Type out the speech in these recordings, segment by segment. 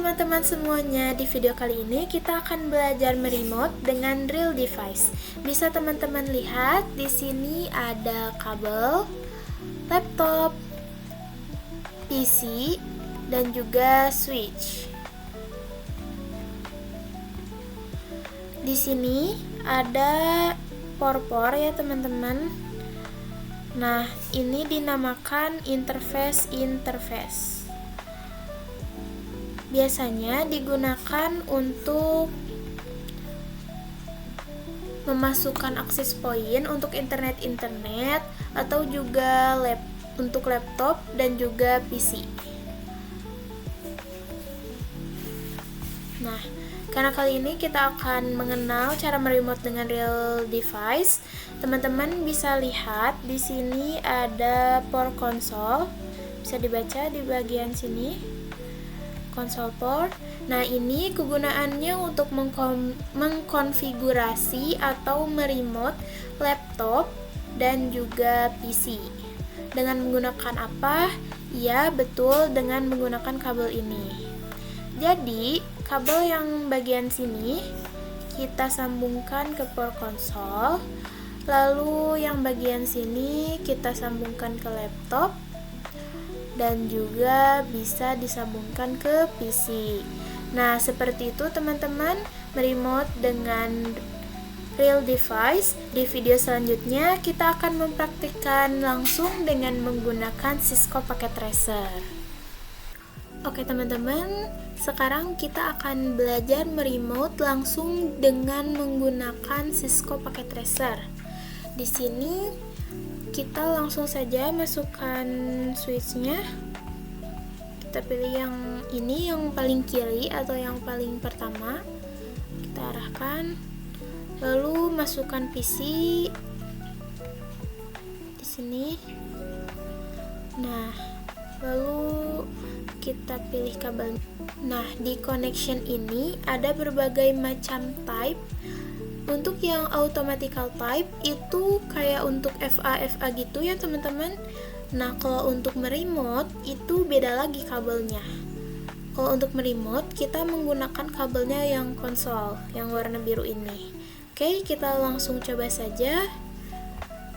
teman-teman semuanya, di video kali ini kita akan belajar meremote dengan real device. Bisa teman-teman lihat di sini ada kabel, laptop, PC, dan juga switch. Di sini ada por-por ya teman-teman. Nah, ini dinamakan interface. Biasanya digunakan untuk memasukkan akses point untuk internet atau juga untuk laptop dan juga PC. Nah, karena kali ini kita akan mengenal cara meremote dengan real device. Teman-teman bisa lihat di sini ada port console. Bisa dibaca di bagian sini. Console port. Nah, ini kegunaannya untuk mengkonfigurasi atau meremote laptop dan juga PC. Dengan menggunakan apa? Ya, betul, dengan menggunakan kabel ini. Jadi, kabel yang bagian sini kita sambungkan ke port console. Lalu yang bagian sini kita sambungkan ke laptop dan juga bisa disambungkan ke PC. Nah, seperti itu teman-teman, meremote dengan real device. Di video selanjutnya kita akan mempraktikkan langsung dengan menggunakan Cisco Packet Tracer. Oke teman-teman, sekarang kita akan belajar meremote langsung dengan menggunakan Cisco Packet Tracer. Di sini kita langsung saja masukkan switchnya. Kita pilih yang ini, yang paling kiri atau yang paling pertama. Kita arahkan, lalu masukkan PC di sini. Nah, lalu kita pilih kabel. Nah, di connection ini ada berbagai macam type. Untuk yang automatical type itu kayak untuk FA gitu ya teman-teman. Nah, kalau untuk meremote itu beda lagi kabelnya. Kalau untuk meremote kita menggunakan kabelnya yang konsol, yang warna biru ini. Oke, kita langsung coba saja.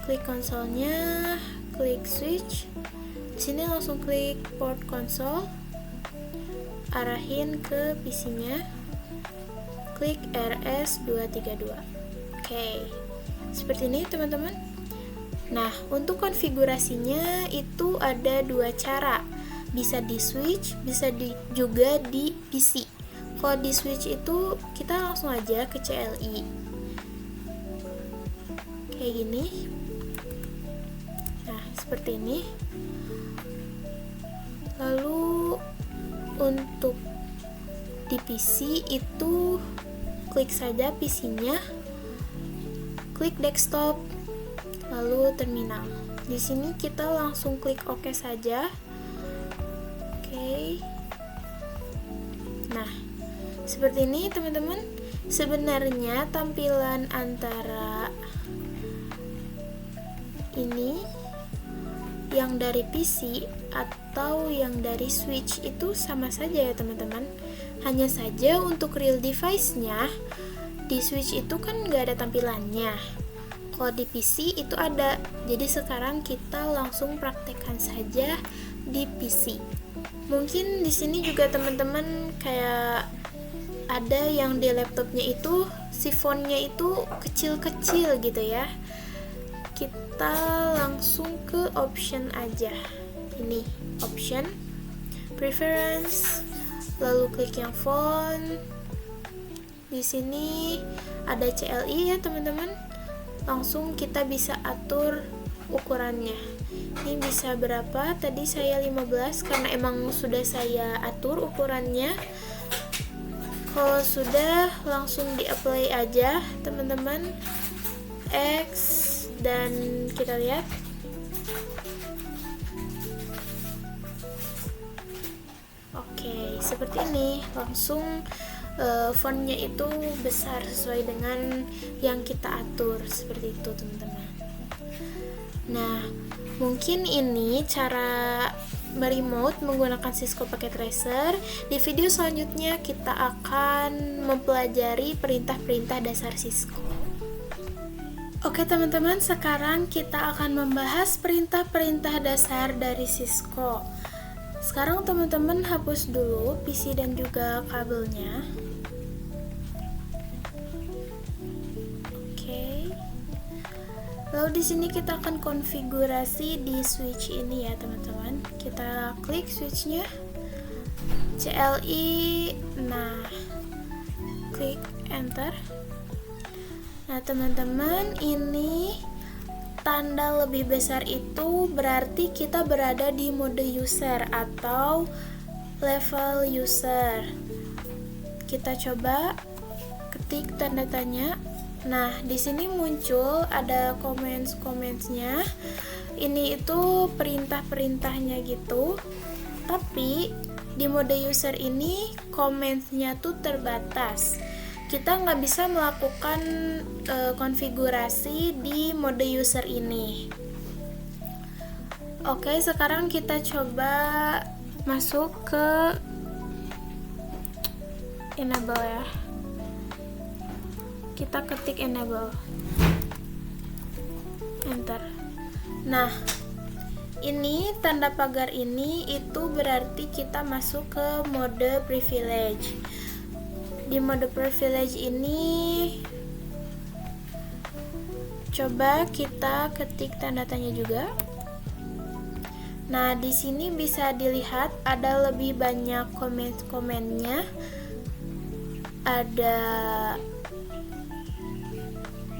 Klik konsolnya, klik switch. Di sini langsung klik port console. Arahin ke PC-nya. Klik RS232. Oke, seperti ini teman-teman. Nah, untuk konfigurasinya itu ada dua cara. Bisa di switch, bisa juga di PC. Kalau di switch itu kita langsung aja ke CLI. Kayak gini. Nah, seperti ini. Lalu untuk di PC itu klik saja PC-nya, klik desktop, lalu terminal. Di sini kita langsung klik OK saja. Oke. Nah, seperti ini teman-teman. Sebenarnya tampilan antara ini yang dari PC atau yang dari switch itu sama saja ya teman-teman. Hanya saja untuk real device-nya di switch itu kan nggak ada tampilannya. Kalau di PC itu ada. Jadi sekarang kita langsung praktekkan saja di PC. Mungkin di sini juga teman-teman kayak ada yang di laptopnya itu sifonnya itu kecil-kecil gitu ya. Kita langsung ke option aja. Ini option, preference, lalu klik yang font. Di sini ada CLI ya teman-teman. Langsung kita bisa atur ukurannya. Ini bisa berapa? Tadi saya 15 karena emang sudah saya atur ukurannya. Kalau sudah langsung di-apply aja teman-teman. X dan kita lihat. Oke, seperti ini. Langsung fontnya itu besar sesuai dengan yang kita atur, seperti itu teman-teman. Nah, mungkin ini cara meremote menggunakan Cisco Packet Tracer. Di video selanjutnya kita akan mempelajari perintah-perintah dasar Cisco. Oke teman-teman, sekarang kita akan membahas perintah-perintah dasar dari Cisco. Sekarang teman-teman hapus dulu PC dan juga kabelnya. Lalu di sini kita akan konfigurasi di switch ini ya teman-teman. Kita klik switchnya, CLI, nah klik enter. Nah teman-teman, ini tanda lebih besar itu berarti kita berada di mode user atau level user. Kita coba ketik tanda tanya. Nah, di sini muncul ada comments-nya. Ini itu perintah-perintahnya gitu. Tapi di mode user ini comments-nya tuh terbatas. Kita nggak bisa melakukan konfigurasi di mode user ini. Oke, sekarang kita coba masuk ke enable ya. Kita ketik enable, enter. Nah, ini tanda pagar ini itu berarti kita masuk ke mode privilege. Di mode privilege ini coba kita ketik tanda tanya juga. Nah, di sini bisa dilihat ada lebih banyak komen-komennya. Ada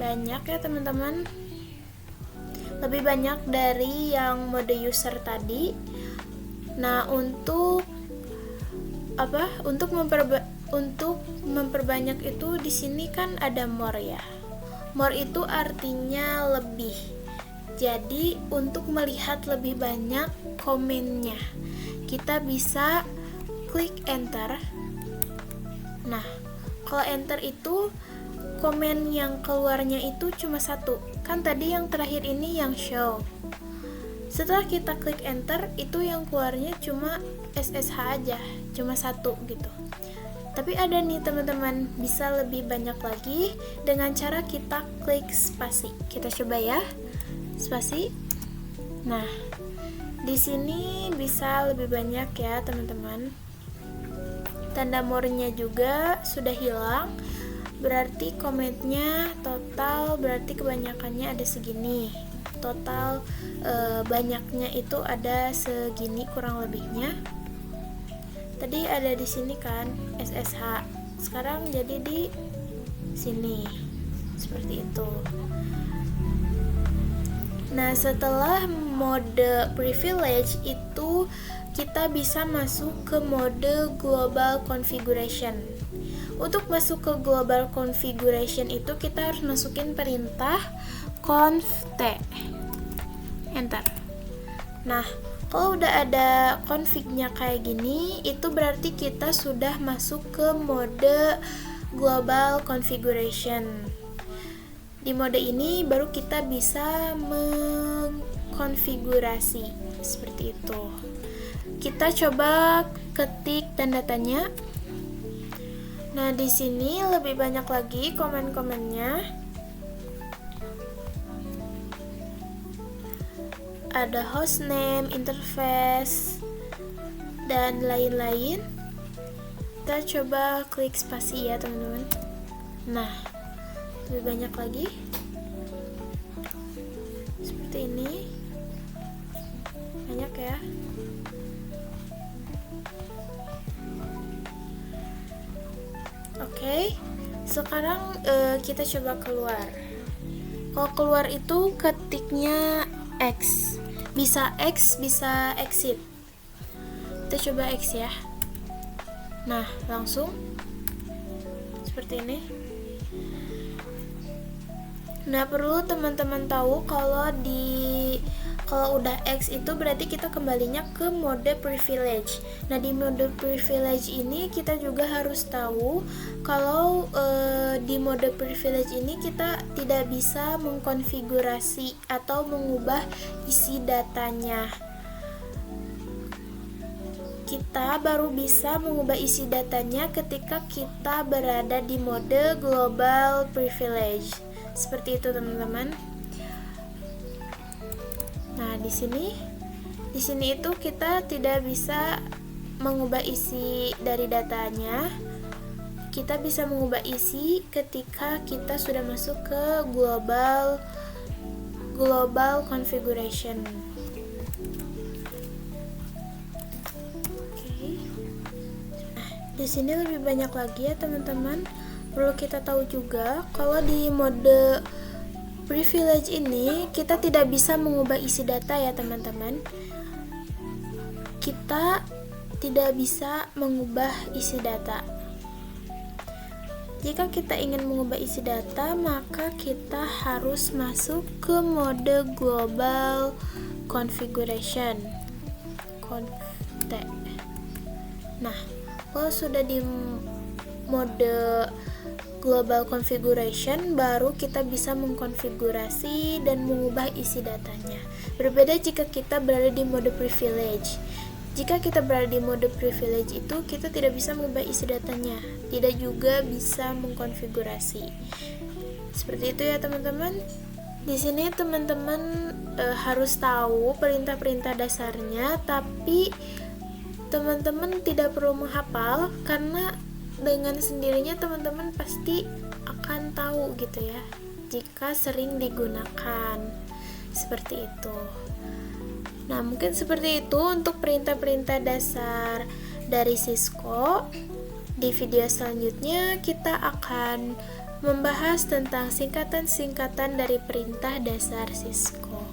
banyak ya teman-teman, lebih banyak dari yang mode user tadi. Nah, untuk memperbanyak itu di sini kan ada more ya. More itu artinya lebih. Jadi untuk melihat lebih banyak komennya, kita bisa klik enter. Nah, kalau enter itu komen yang keluarnya itu cuma satu. Kan tadi yang terakhir ini yang show. Setelah kita klik enter, itu yang keluarnya cuma SSH aja, cuma satu gitu. Tapi ada nih teman-teman, bisa lebih banyak lagi dengan cara kita klik spasi. Kita coba ya, spasi. Nah, di sini bisa lebih banyak ya teman-teman. Tanda more-nya juga sudah hilang. Berarti komennya total, berarti kebanyakannya ada segini. Total banyaknya itu ada segini kurang lebihnya. Tadi ada di sini kan SSH. Sekarang jadi di sini. Seperti itu. Nah, setelah mode privilege itu kita bisa masuk ke mode global configuration. Untuk masuk ke global configuration itu kita harus masukin perintah conf t, enter. Nah, kalau udah ada config-nya kayak gini, itu berarti kita sudah masuk ke mode global configuration. Di mode ini baru kita bisa mengkonfigurasi seperti itu. Kita coba ketik tanda tanya. Nah, di sini lebih banyak lagi komen-komennya. Ada hostname, interface, dan lain-lain. Kita coba klik spasi ya, teman-teman. Nah, lebih banyak lagi. Seperti ini. Banyak ya. Oke, sekarang kita coba keluar. Kalau keluar itu ketiknya X, bisa exit. Kita coba X ya. Nah, langsung seperti ini. Nah, perlu teman-teman tahu kalau udah X itu berarti kita kembalinya ke mode privilege. Nah, di mode privilege ini kita juga harus tahu kalau di mode privilege ini kita tidak bisa mengkonfigurasi atau mengubah isi datanya. kita baru bisa mengubah isi datanya ketika kita berada di mode global privilege. Seperti itu, teman-teman. Nah, di sini itu kita tidak bisa mengubah isi dari datanya. Kita bisa mengubah isi ketika kita sudah masuk ke global configuration. Di sini lebih banyak lagi ya, teman-teman. Perlu kita tahu juga kalau di mode privilege ini kita tidak bisa mengubah isi data ya, teman-teman. Kita tidak bisa mengubah isi data. Jika kita ingin mengubah isi data, maka kita harus masuk ke mode global configuration. Nah, kalau sudah di mode global configuration, baru kita bisa mengkonfigurasi dan mengubah isi datanya. Berbeda jika kita berada di mode privilege. Jika kita berada di mode privilege itu, kita tidak bisa mengubah isi datanya, tidak juga bisa mengkonfigurasi. Seperti itu ya, teman-teman. Di sini teman-teman harus tahu perintah-perintah dasarnya, tapi teman-teman tidak perlu menghafal, karena dengan sendirinya teman-teman pasti akan tahu gitu ya jika sering digunakan. Seperti itu. Nah, mungkin seperti itu untuk perintah-perintah dasar dari Cisco. Di video selanjutnya kita akan membahas tentang singkatan-singkatan dari perintah dasar Cisco.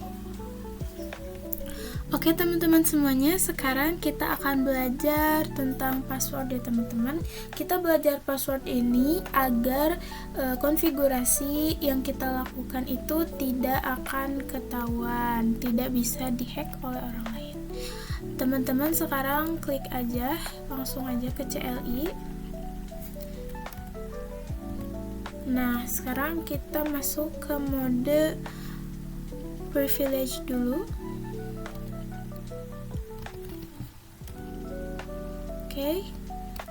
Oke, teman-teman semuanya, sekarang kita akan belajar tentang password ya, teman-teman. Kita belajar password ini agar konfigurasi yang kita lakukan itu tidak akan ketahuan, tidak bisa dihack oleh orang lain. Teman-teman sekarang klik aja, langsung aja ke CLI. Nah, sekarang kita masuk ke mode privilege dulu.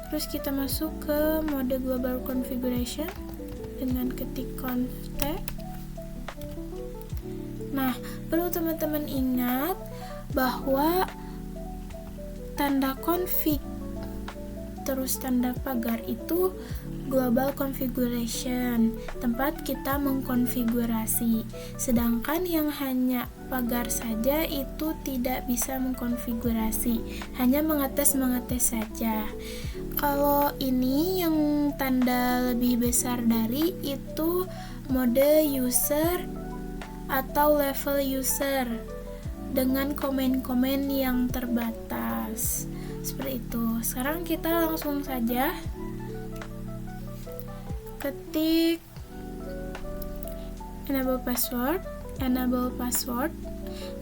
Terus kita masuk ke mode global configuration dengan ketik conft. Nah, perlu teman-teman ingat bahwa tanda config terus tanda pagar itu global configuration, tempat kita mengkonfigurasi. Sedangkan yang hanya pagar saja itu tidak bisa mengkonfigurasi, hanya mengetes saja. Kalau ini yang tanda lebih besar dari itu mode user atau level user dengan komen-komen yang terbatas. Seperti itu. Sekarang kita langsung saja ketik enable password.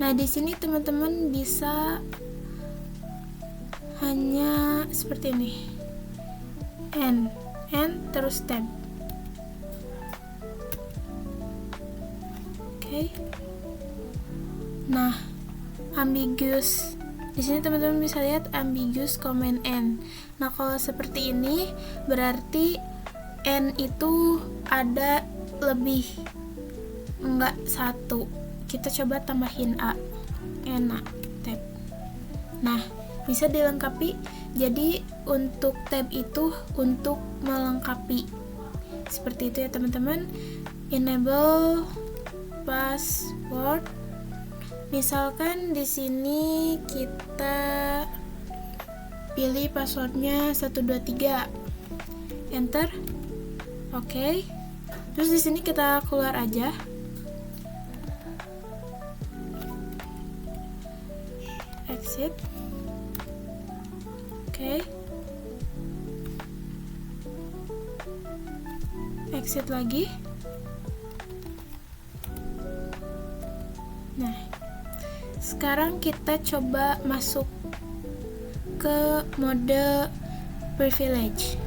Nah, di sini teman-teman bisa hanya seperti ini. N terus tab. Oke. Nah, ambiguous. Di sini teman-teman bisa lihat ambiguous command N. Nah, kalau seperti ini berarti N itu ada lebih, enggak satu. Kita coba tambahin A. N tab. Nah, bisa dilengkapi. Jadi untuk tab itu untuk melengkapi. Seperti itu ya, teman-teman. Enable password. Misalkan di sini kita pilih passwordnya 123, enter, oke. Terus di sini kita keluar aja, exit, oke. Exit lagi. Nah, sekarang kita coba masuk ke mode privilege.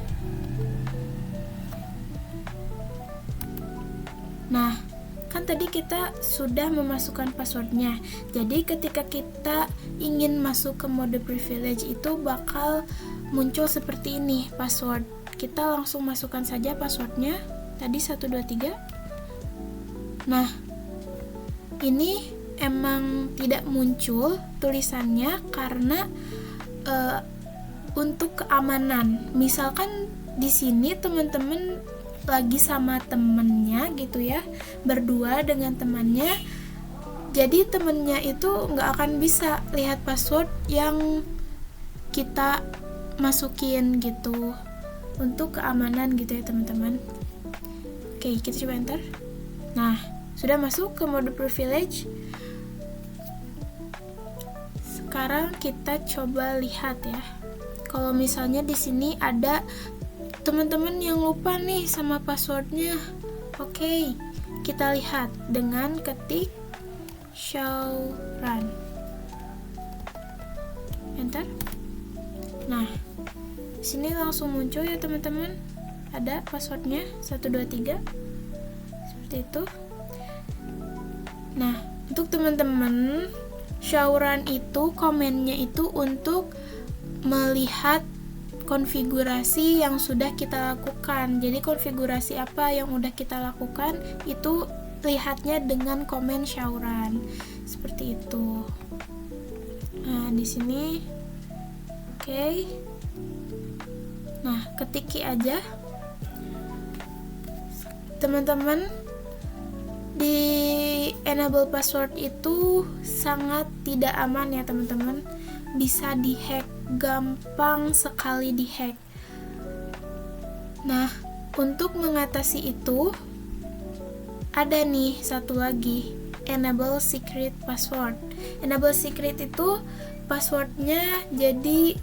Nah, kan tadi kita sudah memasukkan passwordnya. Jadi ketika kita ingin masuk ke mode privilege itu bakal muncul seperti ini password. Kita langsung masukkan saja passwordnya. Tadi 123. Nah, ini emang tidak muncul tulisannya karena untuk keamanan. Misalkan di sini teman-teman lagi sama temennya gitu ya, berdua dengan temannya, jadi temennya itu nggak akan bisa lihat password yang kita masukin gitu, untuk keamanan gitu ya teman-teman. Oke, kita coba enter. Nah, sudah masuk ke mode privilege. Sekarang kita coba lihat ya, kalau misalnya di sini ada teman-teman yang lupa nih sama passwordnya. Oke, kita lihat dengan ketik show run. Enter. Nah, di sini langsung muncul ya teman-teman. Ada passwordnya 123. Seperti itu. Nah, untuk teman-teman, show run itu komennya itu untuk melihat konfigurasi yang sudah kita lakukan. Jadi konfigurasi apa yang udah kita lakukan itu lihatnya dengan komen show run. Seperti itu. Nah, di sini oke. Nah, ketiki aja. Teman-teman, di enable password itu sangat tidak aman ya teman-teman. Bisa dihack, gampang sekali dihack. Nah, untuk mengatasi itu ada nih satu lagi, enable secret password. Enable secret itu passwordnya jadi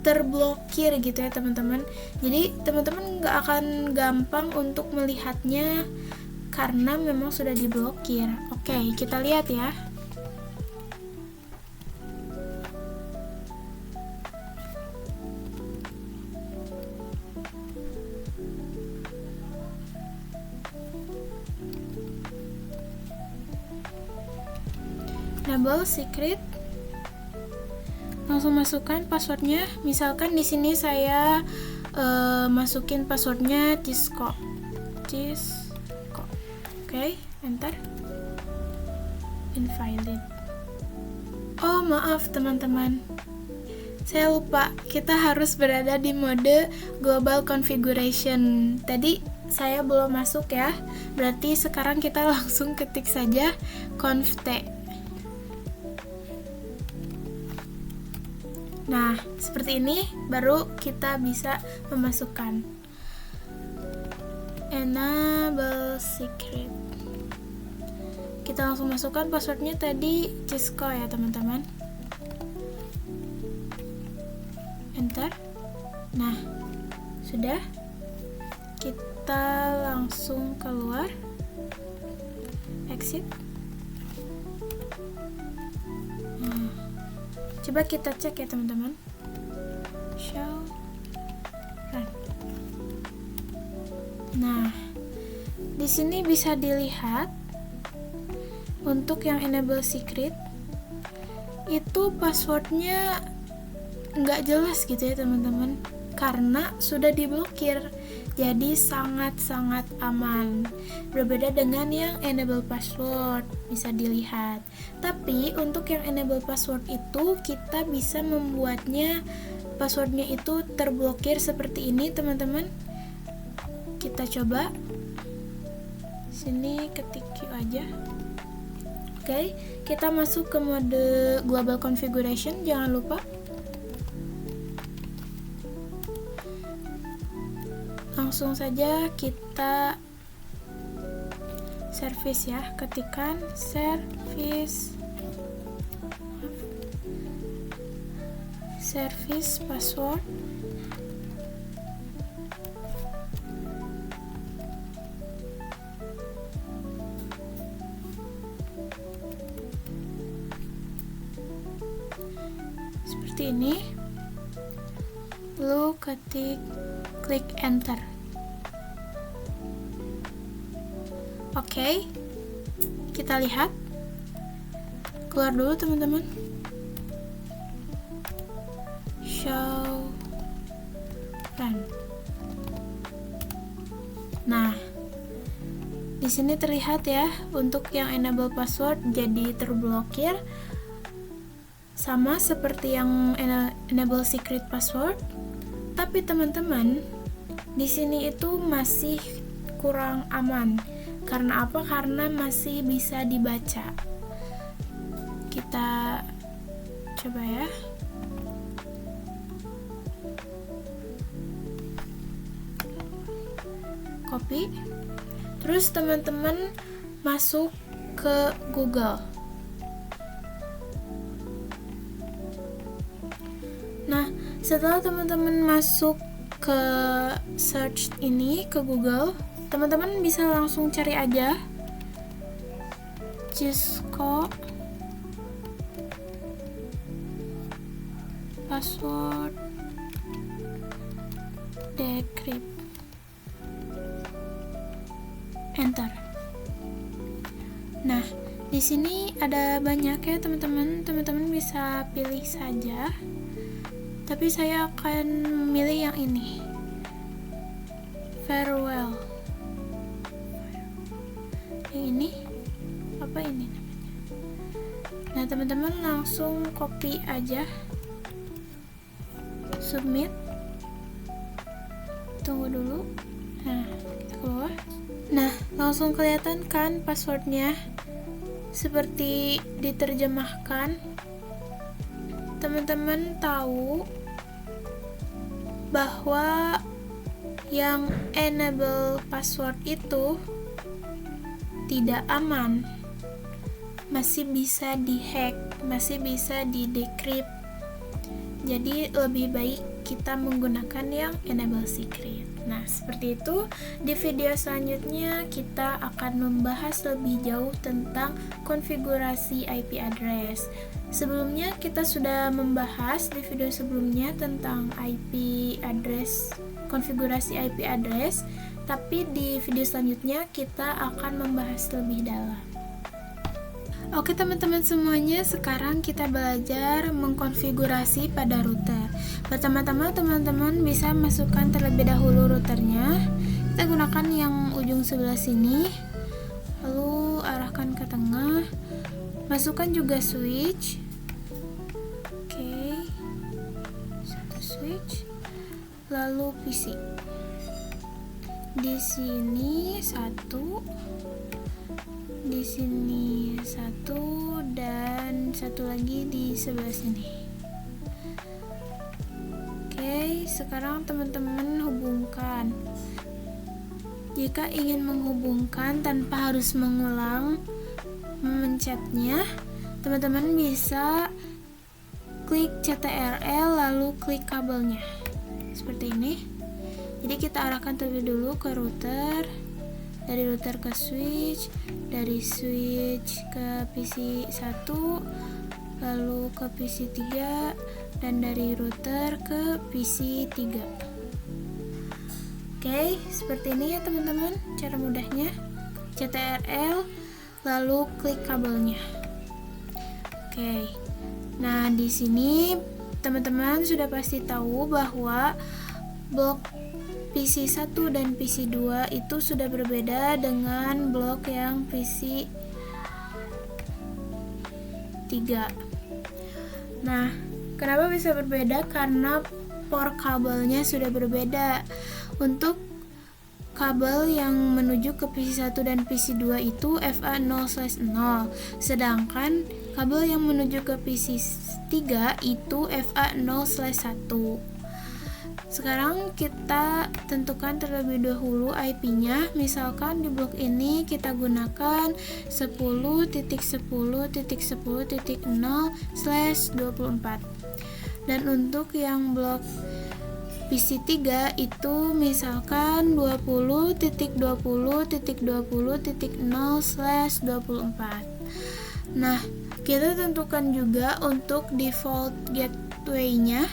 terblokir gitu ya teman-teman. Jadi teman-teman nggak akan gampang untuk melihatnya karena memang sudah diblokir. Oke, kita lihat ya. Enable secret, langsung masukkan passwordnya. Misalkan di sini saya masukin passwordnya Cisco. Oke, enter. Invalid. Oh maaf teman-teman, saya lupa, kita harus berada di mode global configuration. Tadi saya belum masuk ya, berarti sekarang kita langsung ketik saja conft. Nah, seperti ini baru kita bisa memasukkan enable secret. Kita langsung masukkan passwordnya tadi Cisco ya teman-teman. Enter. Nah, sudah. Kita langsung keluar. Exit. Nah, coba kita cek ya teman-teman. Show run. Nah, di sini bisa dilihat untuk yang enable secret itu passwordnya nggak jelas gitu ya teman-teman, karena sudah diblokir. Jadi sangat-sangat aman. Berbeda dengan yang enable password, bisa dilihat. Tapi untuk yang enable password itu kita bisa membuatnya passwordnya itu terblokir seperti ini teman-teman. Kita coba. Sini ketik Q aja. Oke, kita masuk ke mode global configuration, jangan lupa. Langsung saja kita service ya, ketikkan service password. Seperti ini. Lalu klik enter. Oke, Kita lihat. Keluar dulu teman-teman. Show run. Nah, di sini terlihat ya, untuk yang enable password jadi terblokir, sama seperti yang enable secret password. Tapi teman-teman, di sini itu masih kurang aman. Karena apa? Karena masih bisa dibaca. Kita coba ya. Copy. Terus teman-teman masuk ke Google. Nah, setelah teman-teman masuk ke search ini ke Google, teman-teman bisa langsung cari aja Cisco password decrypt. Enter. Nah, di sini ada banyak ya teman-teman. Teman-teman bisa pilih saja. Tapi saya akan memilih yang ini. Farewell. Yang ini apa ini namanya? Nah, teman-teman langsung copy aja. Submit. Tunggu dulu. Nah, kita keluar. Nah, langsung kelihatan kan passwordnya seperti diterjemahkan. Teman-teman tahu bahwa yang enable password itu tidak aman, masih bisa dihack, masih bisa di-decrypt. Jadi lebih baik kita menggunakan yang enable secret. Nah, seperti itu. Di video selanjutnya kita akan membahas lebih jauh tentang konfigurasi IP address. Sebelumnya kita sudah membahas di video sebelumnya tentang IP address, konfigurasi IP address, tapi di video selanjutnya kita akan membahas lebih dalam. Oke teman-teman semuanya, sekarang kita belajar mengkonfigurasi pada router. Pertama-tama teman-teman bisa masukkan terlebih dahulu routernya. Kita gunakan yang ujung sebelah sini, lalu arahkan ke tengah. Masukkan juga switch. Oke, satu switch, lalu PC. Di sini satu, di sini satu, dan satu lagi di sebelah sini. Oke, sekarang teman-teman hubungkan. Jika ingin menghubungkan tanpa harus mengulang memencetnya, teman-teman bisa klik CTRL lalu klik kabelnya seperti ini. Jadi kita arahkan terlebih dulu ke router, dari router ke switch, dari switch ke PC 1, lalu ke PC 3, dan dari router ke PC 3. Oke, seperti ini ya teman-teman cara mudahnya. CTRL lalu klik kabelnya. Oke. Nah, di sini teman-teman sudah pasti tahu bahwa blok PC 1 dan PC 2 itu sudah berbeda dengan blok yang PC 3. Nah, kenapa bisa berbeda? Karena port kabelnya sudah berbeda. Untuk kabel yang menuju ke PC 1 dan PC 2 itu FA0/0, sedangkan kabel yang menuju ke PC 3 itu FA0/1. Sekarang kita tentukan terlebih dahulu IP-nya. Misalkan di blok ini kita gunakan 10.10.10.0/24. Dan untuk yang blok PC 3 itu misalkan 20.20.20.0/24. Nah, kita tentukan juga untuk default gateway-nya.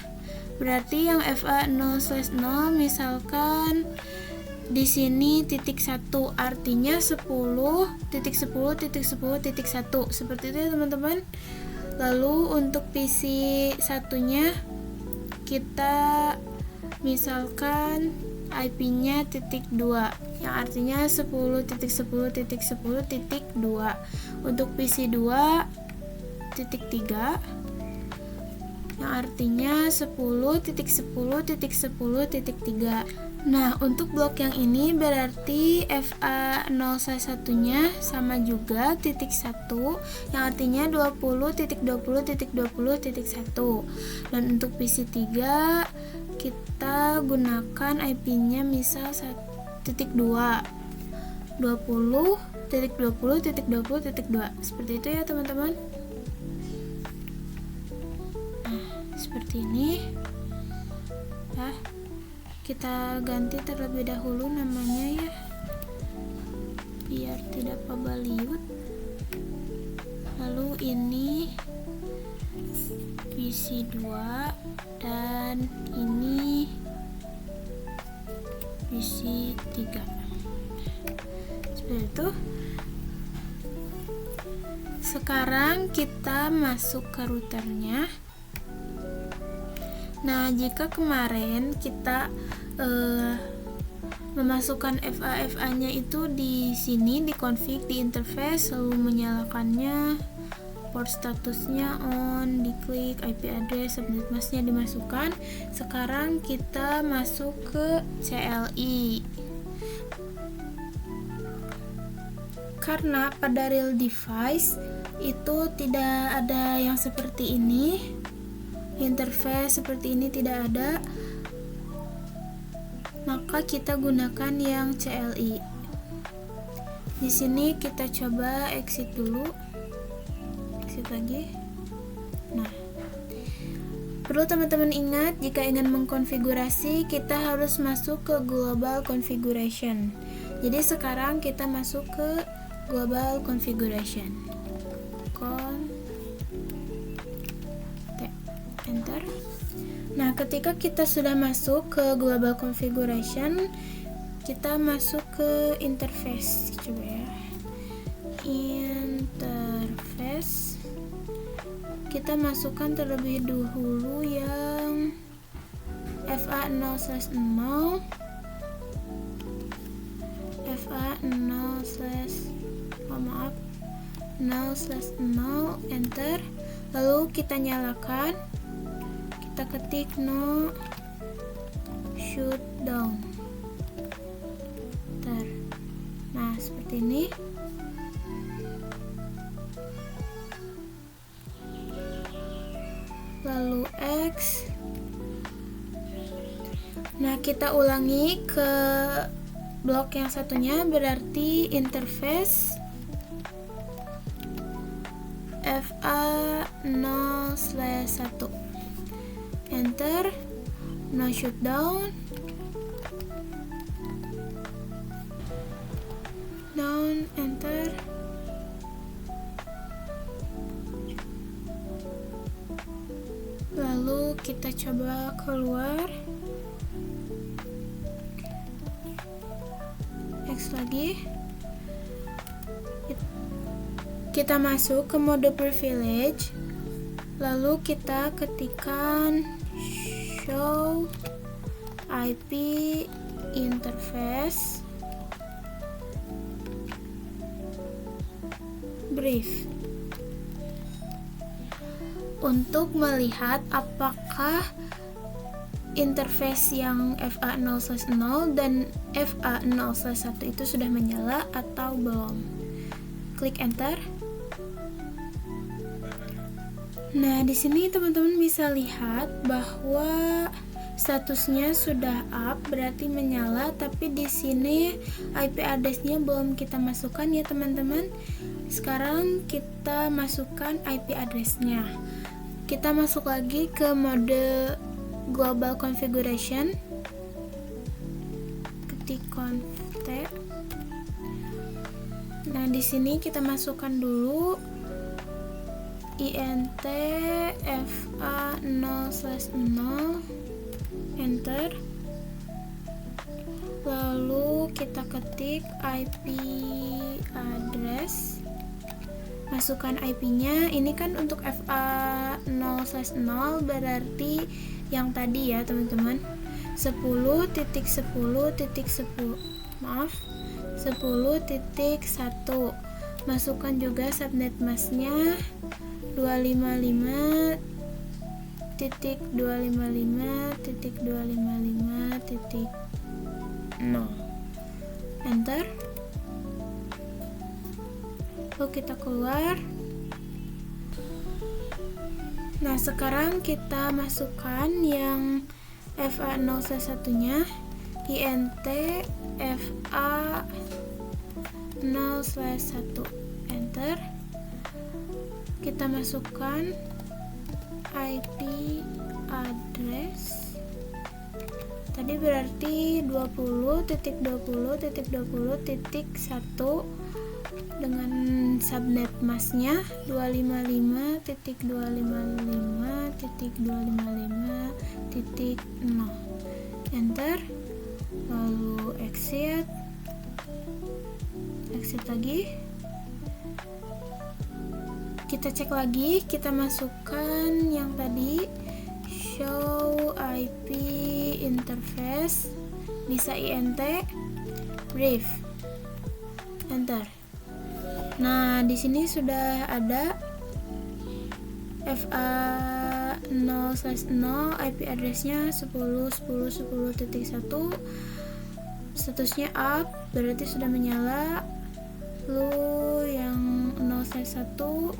Berarti yang FA0/0 misalkan di sini titik 1, artinya 10.10.10.1 seperti itu ya teman-teman. Lalu untuk PC satunya kita misalkan IP-nya titik 2 yang artinya 10.10.10.2. Untuk PC 2 titik 3 yang artinya 10.10.10.3. Nah, untuk blok yang ini berarti FA0/1-nya sama juga titik 1 yang artinya 20.20.20.1. Dan untuk PC 3 kita gunakan IP-nya misal titik 2 20.20.20.2 seperti itu ya teman-teman. Nah, seperti ini ya. Kita ganti terlebih dahulu namanya ya, biar tidak pabaliut. Lalu ini PC 2 dan ini PC 3. Seperti itu. Sekarang kita masuk ke routernya. Nah, jika kemarin kita memasukkan FA-nya itu di sini di config di interface, lalu menyalakannya, port statusnya on, diklik IP address, subnet masknya dimasukkan. Sekarang kita masuk ke CLI. Karena pada real device itu tidak ada yang seperti ini, interface seperti ini tidak ada, maka kita gunakan yang CLI. Di sini kita coba exit dulu, exit lagi. Nah, perlu teman-teman ingat jika ingin mengkonfigurasi kita harus masuk ke global configuration. Jadi sekarang kita masuk ke global configuration. Enter. Nah, ketika kita sudah masuk ke global configuration, kita masuk ke interface. Coba ya. Interface. Kita masukkan terlebih dahulu yang FA0/0. FA0/0, enter. Lalu kita nyalakan. Kita ketik no shutdown. Nah, seperti ini. Lalu X. Nah, kita ulangi ke blok yang satunya, berarti interface FA0/1. Enter, no shutdown, down, enter. Lalu kita coba keluar, X lagi. Kita masuk ke mode privilege, lalu kita ketikkan show IP interface brief untuk melihat apakah interface yang FA0/0 dan FA0/1 itu sudah menyala atau belum. Klik enter. Nah, di sini teman-teman bisa lihat bahwa statusnya sudah up, berarti menyala, tapi di sini IP address-nya belum kita masukkan ya teman-teman. Sekarang kita masukkan IP address-nya. Kita masuk lagi ke mode global configuration. Ketik config. Nah, di sini kita masukkan dulu int FA0/0, enter. lalu kita ketik IP address, masukkan IP-nya. Ini kan untuk FA0/0 berarti yang tadi ya teman-teman, 10.10.10.1. Masukkan juga subnet masknya 255.255.255.0. Enter. Lalu kita keluar. Nah, sekarang kita masukkan yang FA0/1-nya, INT FA0/1. Enter. Kita masukkan IP address. Tadi berarti 20.20.20.1 dengan subnet masknya 255.255.255.0. Enter. Lalu exit lagi. Kita cek lagi, kita masukkan yang tadi, show IP interface, bisa INT brief. Enter. Nah, di sini sudah ada FA0/0, IP address-nya 10.10.10.1, statusnya up, berarti sudah menyala. Lalu yang 0/1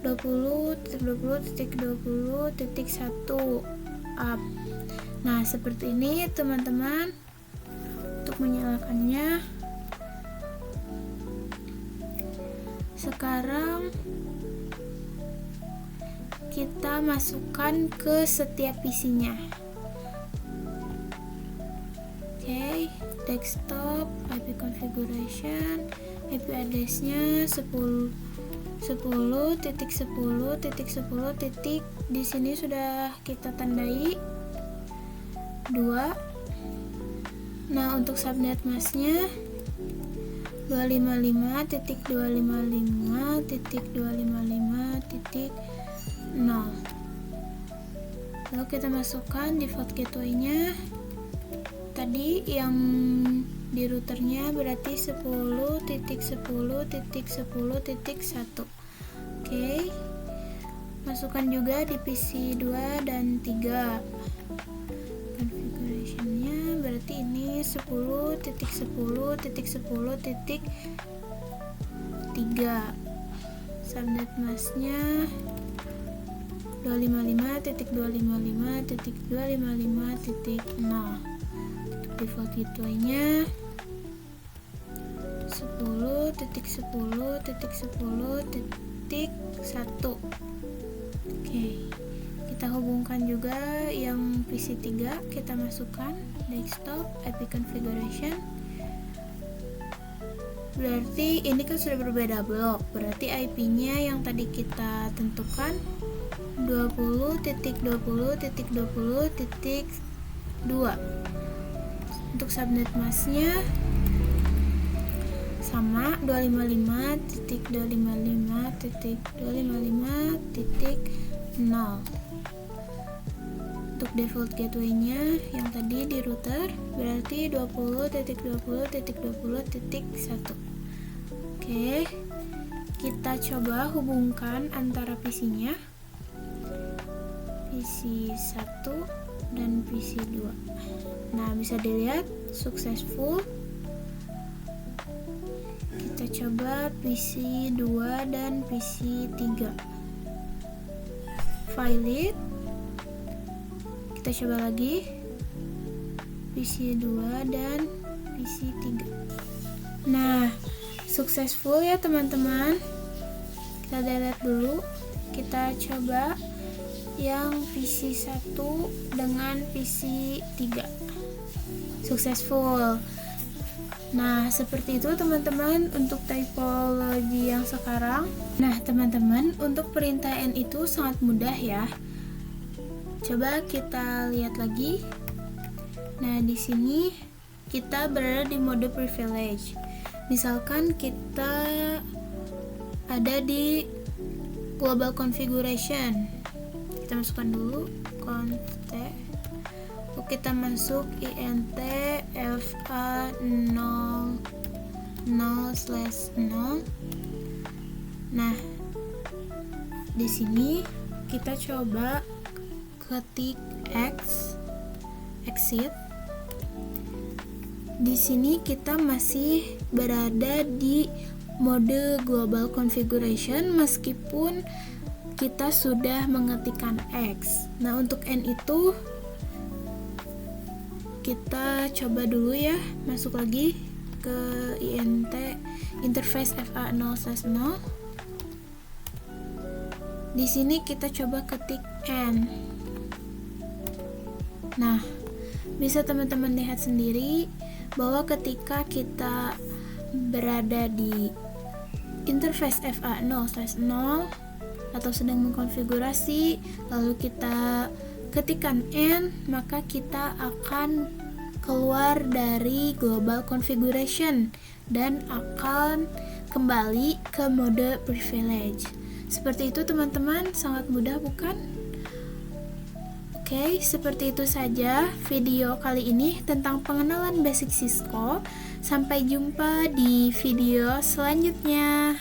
20.20.20.1 up. Nah, seperti ini teman-teman untuk menyalakannya. Sekarang kita masukkan ke setiap PC-nya. Oke, desktop, IP configuration, IP address-nya 10.10.10. Di sini sudah kita tandai 2. Nah, untuk subnet masknya 255.255.255.0. Lalu kita masukkan default gateway-nya. Tadi yang di routernya berarti 10.10.10.1. Oke. Masukkan juga di PC 2 dan 3. Configuration-nya berarti ini 10.10.10.3. Subnet masknya 255.255.255.0. Default gateway-nya 10.10.10.1. Oke, kita hubungkan juga yang PC 3, kita masukkan desktop IP configuration. Berarti ini kan sudah berbeda blok, berarti IP-nya yang tadi kita tentukan 20.20.20.2. Untuk subnet masknya sama 255.255.255.0. Untuk default gateway-nya yang tadi di router berarti 20.20.20.1. Oke, kita coba hubungkan antara PC-nya, PC 1 dan PC 2. Nah, bisa dilihat successful. Kita coba PC 2 dan PC 3. Valid. Kita coba lagi PC 2 dan PC 3. Nah, successful ya teman-teman. Kita delete dulu. Kita coba yang PC 1 dengan PC 3. Successful. Nah, seperti itu teman-teman untuk typology yang sekarang. Nah, teman-teman, untuk perintah N itu sangat mudah ya. Coba kita lihat lagi. Nah, di sini kita berada di mode privilege. Misalkan kita ada di global configuration. Kita masukkan dulu const. Kita masuk int fa 0 0/0. Nah, di sini kita coba ketik exit. Di sini kita masih berada di mode global configuration meskipun kita sudah mengetikkan X. Nah, untuk N itu kita coba dulu ya, masuk lagi ke int interface fa 0/0. Di sini kita coba ketik N. Nah, bisa teman-teman lihat sendiri bahwa ketika kita berada di interface fa 0/0 atau sedang mengkonfigurasi, lalu kita ketikkan N, maka kita akan keluar dari global configuration dan akan kembali ke mode privilege. Seperti itu teman-teman, sangat mudah bukan? Oke, seperti itu saja video kali ini tentang pengenalan basic Cisco. Sampai jumpa di video selanjutnya.